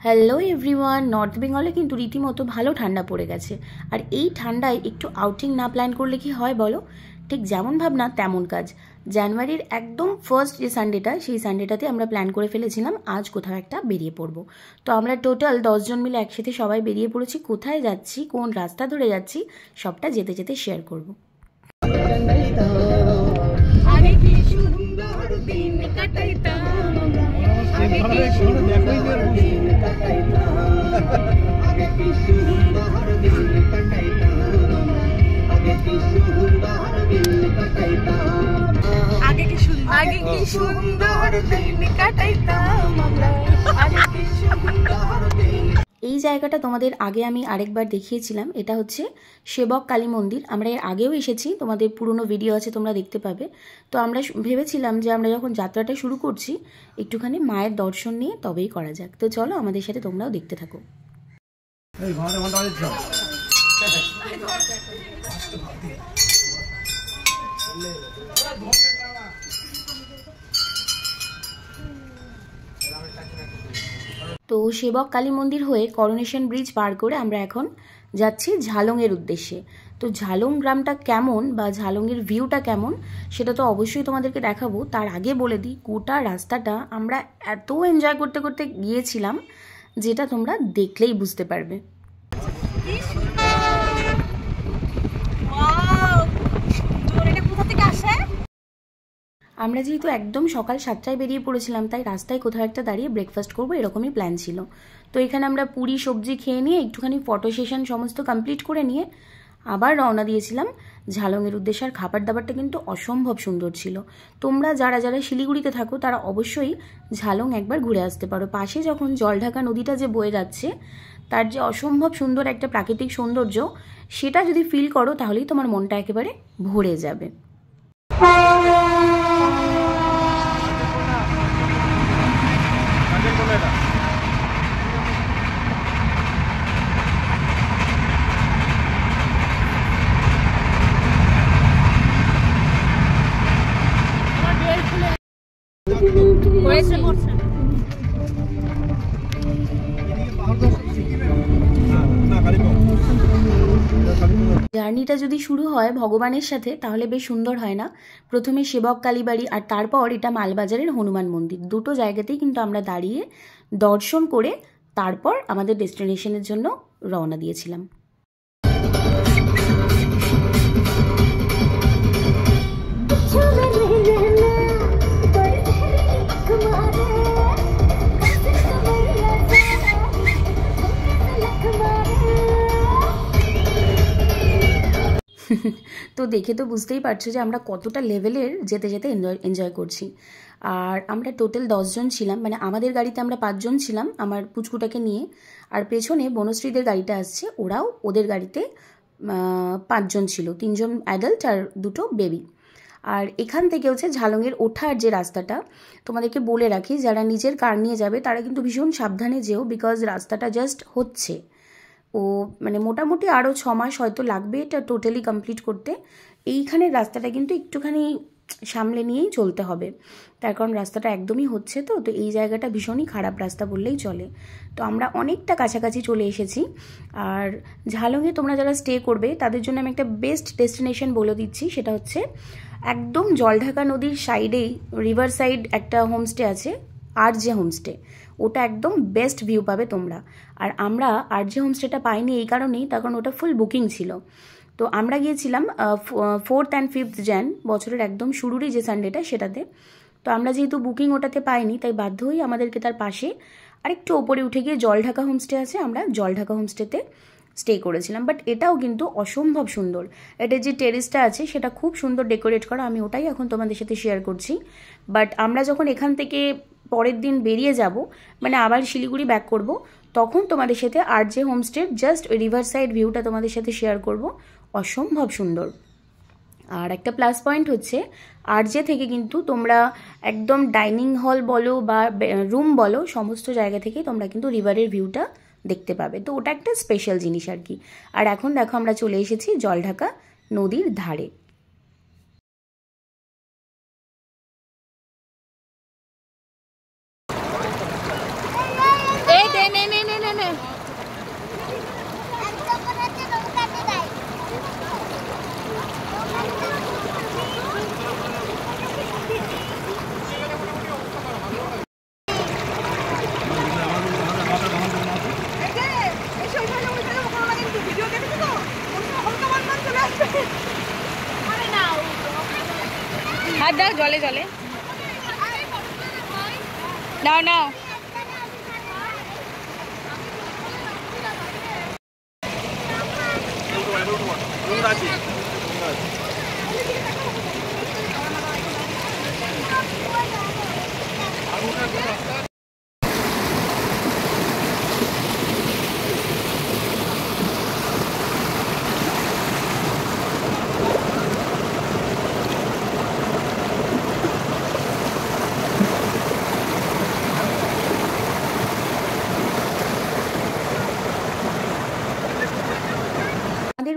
Hello everyone, north বেঙ্গলে কিন্তু রীতিমতো ভালো ঠান্ডা পড়ে গেছে। আর এই ঠান্ডায় একটু আউটিং না প্ল্যান করলে কি হয় বলো? ঠিক যেমন ভাবনা তেমন কাজ। জানুয়ারির একদম ফার্স্ট যে সানডেটা, সেই সানডেটাতে আমরা প্ল্যান করে ফেলেছিলাম আজ কোথাও একটা বেরিয়ে পড়বো। তো আমরা টোটাল 10 জন মিলে একসাথে সবাই বেরিয়ে পড়েছি। কোথায় যাচ্ছি, কোন রাস্তা ধরে যাচ্ছি, সবটা যেতে যেতে শেয়ার করবো। এই জায়গাটা তোমাদের আগে আমি আরেকবার দেখিয়েছিলাম। এটা হচ্ছে সেবক কালী মন্দির। আমরা এর আগেও এসেছি, তোমাদের পুরনো ভিডিও আছে, তোমরা দেখতে পাবে। তো আমরা ভেবেছিলাম যে আমরা যখন যাত্রাটা শুরু করছি একটুখানি মায়ের দর্শন নিয়ে তবেই করা যাক। তো চলো আমাদের সাথে তোমরাও দেখতে থাকো। তো সেবক কালী মন্দির হয়ে করোনেশন ব্রিজ পার করে আমরা এখন যাচ্ছি ঝালংয়ের উদ্দেশ্যে। তো ঝালং গ্রামটা কেমন বা ঝালংয়ের ভিউটা কেমন সেটা তো অবশ্যই তোমাদেরকে দেখাবো। তার আগে বলে দিই, গোটা রাস্তাটা আমরা এত এনজয় করতে করতে গিয়েছিলাম যেটা তোমরা দেখলেই বুঝতে পারবে। আমরা যেহেতু একদম সকাল 7টায় বেরিয়ে পড়েছিলাম, তাই রাস্তায় কোথাও একটা দাঁড়িয়ে ব্রেকফাস্ট করবো এরকমই প্ল্যান ছিল। তো এখানে আমরা পুরি সবজি খেয়ে নিয়ে একটুখানি ফটো সেশন সমস্ত কমপ্লিট করে নিয়ে আবার রওনা দিয়েছিলাম ঝালংয়ের উদ্দেশ্যে। আর খাবার দাবারটা কিন্তু অসম্ভব সুন্দর ছিল। তোমরা যারা যারা শিলিগুড়িতে থাকো তারা অবশ্যই ঝালং একবার ঘুরে আসতে পারো। পাশে যখন জলঢাকা নদীটা যে বয়ে যাচ্ছে, তার যে অসম্ভব সুন্দর একটা প্রাকৃতিক সৌন্দর্য, সেটা যদি ফিল করো তাহলেই তোমার মনটা একেবারে ভরে যাবে। জার্নিটা যদি শুরু হয় ভগবানের সাথে তাহলে বেশ সুন্দর হয় না? প্রথমে সেবক কালীবাড়ি আর তারপর এটা মালবাজারের হনুমান মন্দির, দুটো জায়গাতেই কিন্তু আমরা দাঁড়িয়ে দর্শন করে তারপর আমাদের ডেস্টিনেশনের জন্য রওনা দিয়েছিলাম। তো দেখে তো বুঝতেই পারছো যে আমরা কতটা লেভেলের যেতে যেতে এনজয় করছি। আর আমরা টোটাল 10 জন ছিলাম, মানে আমাদের গাড়িতে আমরা 5 জন ছিলাম আমার পুচকুটাকে নিয়ে। আর পেছনে বনশ্রীদের গাড়িটা আসছে, ওরাও ওদের গাড়িতে 5 জন ছিল, 3 জন অ্যাডাল্ট আর 2টো বেবি। আর এখান থেকে হচ্ছে ঝালংয়ের ওঠার যে রাস্তাটা, তোমাদেরকে বলে রাখি যারা নিজের কার নিয়ে যাবে তারা কিন্তু ভীষণ সাবধানে যেও, বিকজ রাস্তাটা জাস্ট হচ্ছে। ও মানে মোটামুটি আরও 6 মাস হয়তো লাগবে এটা টোটালি কমপ্লিট করতে। এইখানের রাস্তাটা কিন্তু একটুখানি সামলে নিয়েই চলতে হবে, তার কারণ রাস্তাটা একদমই হচ্ছে। তো তো এই জায়গাটা ভীষণই খারাপ রাস্তা বললেই চলে। তো আমরা অনেকটা কাছাকাছি চলে এসেছি। আর ঝালংয়ে তোমরা যারা স্টে করবে তাদের জন্য আমি একটা বেস্ট ডেস্টিনেশন বলে দিচ্ছি, সেটা হচ্ছে একদম জলঢাকা নদীর সাইডেই রিভার সাইড একটা হোমস্টে আছে, আরজে হোমস্টে। ওটা একদম বেস্ট ভিউ পাবে তোমরা। আর আমরা আরজে হোমস্টেটা পাইনি এই কারণেই, তার কারণ ওটা ফুল বুকিং ছিল। তো আমরা গিয়েছিলাম 4th and 5th jan, বছরের একদম শুরুরই যে সানডেটা সেটাতে। তো আমরা যেহেতু বুকিং ওটাতে পাইনি, তাই বাধ্য হয়ে আমাদেরকে তার পাশে আরেকটু ওপরে উঠে গিয়ে জলঢাকা হোমস্টে আছে, আমরা জলঢাকা হোমস্টেতে স্টে করেছিলাম। বাট এটাও কিন্তু অসম্ভব সুন্দর। এটার যে টেরেসটা আছে সেটা খুব সুন্দর ডেকোরেট করা, আমি ওটাই এখন তোমাদের সাথে শেয়ার করছি। বাট আমরা যখন এখান থেকে পরের দিন বেরিয়ে যাব, মানে আবার শিলিগুড়ি ব্যাক করব, তখন তোমাদের সাথে আরজে হোমস্টের জাস্ট ওই রিভার সাইড ভিউটা তোমাদের সাথে শেয়ার করব। অসম্ভব সুন্দর। আর একটা প্লাস পয়েন্ট হচ্ছে আরজে থেকে কিন্তু তোমরা একদম ডাইনিং হল বলো বা রুম বলো, সমস্ত জায়গা থেকেই তোমরা কিন্তু রিভারের ভিউটা দেখতে পাবে। তো ওটা একটা স্পেশাল জিনিস আর কি। আর এখন দেখো আমরা চলে এসেছি জলঢাকা নদীর ধারে। হাত দাও জলে জলে নাও নাও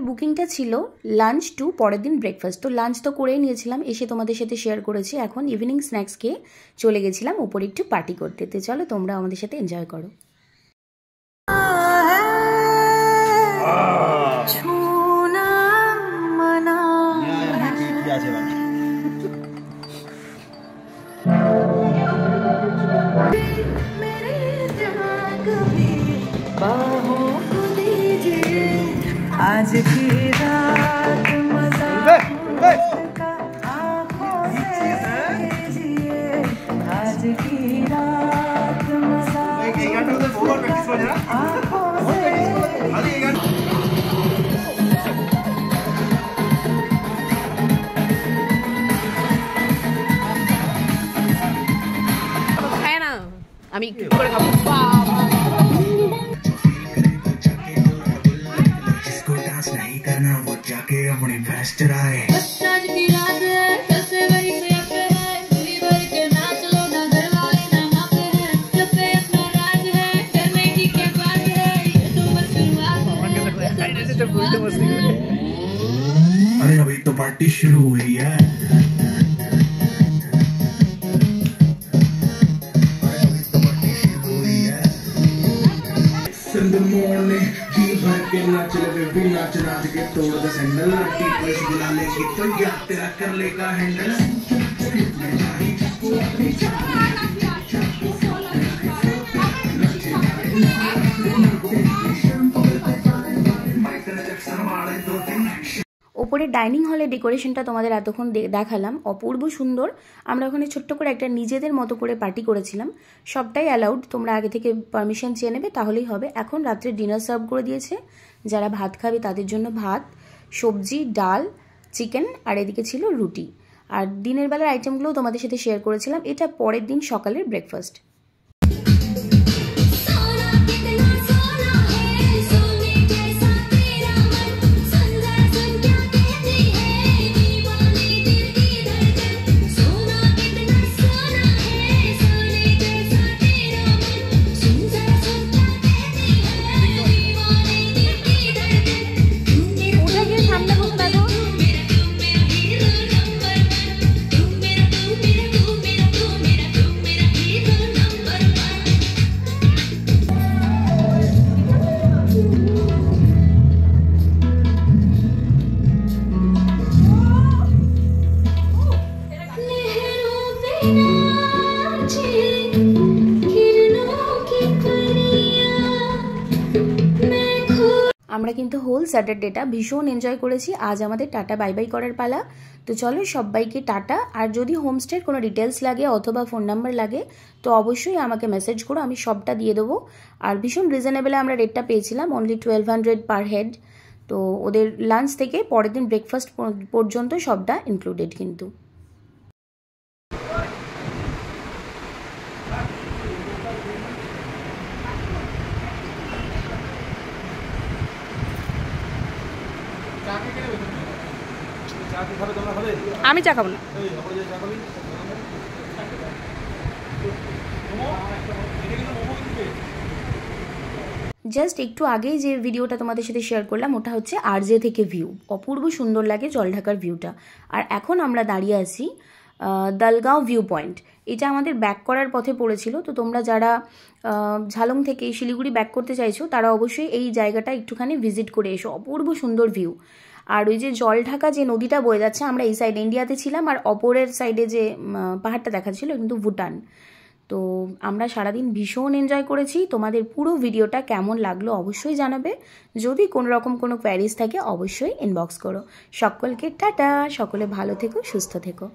বুকিংটা ছিল লাঞ্চ টু পরের দিন ব্রেকফাস্ট। তো লাঞ্চ তো করেই নিয়েছিলাম, এসে তোমাদের সাথে শেয়ার করেছি। এখন ইভিনিং স্ন্যাক্স খেয়ে চলে গেছিলাম উপরে একটু পার্টি করতে। তো চলো তোমরা আমাদের সাথে এনজয় করো। आज की रात मजा आँखों से जिए, आज की रात मजा आँखों से। है ना আমি একটু করে খাবো। वो जाके अपनी भैंस चराए। आज की रात है कैसे वही से पे है पूरी भर के नाच लो ना घर वाले ना मापे हैं जब पे अपना राज है करने की क्या बात है ये तो बस शुरुआत है। अरे अभी तो पार्टी शुरू हुई है। नाच ले भी नाच नाच के तोड़ दे सैंडल टीपलेस बुला लेगी तो यार तेरा कर लेगा हैंडल। ওপরে ডাইনিং হলে ডেকোরেশনটা তোমাদের এতক্ষণ দেখালাম, অপূর্ব সুন্দর। আমরা ওখানে ছোট্ট করে একটা নিজেদের মতো করে পার্টি করেছিলাম, সবটাই অ্যালাউড, তোমরা আগে থেকে পারমিশন চেয়ে নেবে তাহলেই হবে। এখন রাত্রে ডিনার সার্ভ করে দিয়েছে, যারা ভাত খাবে তাদের জন্য ভাত, সবজি, ডাল, চিকেন, আর এদিকে ছিল রুটি। আর দিনের বেলার আইটেমগুলোও তোমাদের সাথে শেয়ার করেছিলাম। এটা পরের দিন সকালের ব্রেকফাস্ট। আমরা কিন্তু হোল স্যাটারডেটা ভীষণ এনজয় করেছি। আজ আমাদের টাটা বাই বাই করার পালা। তো চলো সবাইকে টাটা। আর যদি হোমস্টের কোনো ডিটেলস লাগে অথবা ফোন নাম্বার লাগে তো অবশ্যই আমাকে মেসেজ করো, আমি সবটা দিয়ে দেবো। আর ভীষণ রিজনেবলে আমরা রেটটা পেয়েছিলাম, অনলি 1200 পার হেড। তো ওদের লাঞ্চ থেকে পরের দিন ব্রেকফাস্ট পর্যন্ত সবটা ইনক্লুডেড কিন্তু। আমি চা খাবো না। জাস্ট একটু আগেই যে ভিডিওটা তোমাদের সাথে শেয়ার করলাম ওটা হচ্ছে আরজে থেকে ভিউ, অপূর্ব সুন্দর লাগে জলঢাকার ভিউটা। আর এখন আমরা দাঁড়িয়ে আছি দালগাঁও ভিউ পয়েন্ট। এটা আমাদের ব্যাক করার পথে পড়েছিল। তো তোমরা যারা ঝালং থেকে শিলিগুড়ি ব্যাক করতে চাইছো তারা অবশ্যই এই জায়গাটা একটুখানি ভিজিট করে এসো, অপূর্ব সুন্দর ভিউ। আর ওই যে জলঢাকা যে নদীটা বয়ে যাচ্ছে, আমরা এই সাইডে ইন্ডিয়াতে ছিলাম, আর অপরের সাইডে যে পাহাড়টা দেখাচ্ছিল কিন্তু ভুটান। তো আমরা সারাদিন ভীষণ এনজয় করেছি। তোমাদের পুরো ভিডিওটা কেমন লাগলো অবশ্যই জানাবে। যদি কোনো রকম কোনো কোয়ারিজ থাকে অবশ্যই ইনবক্স করো। সকলকে টাটা, সকলে ভালো থেকো, সুস্থ থেকো।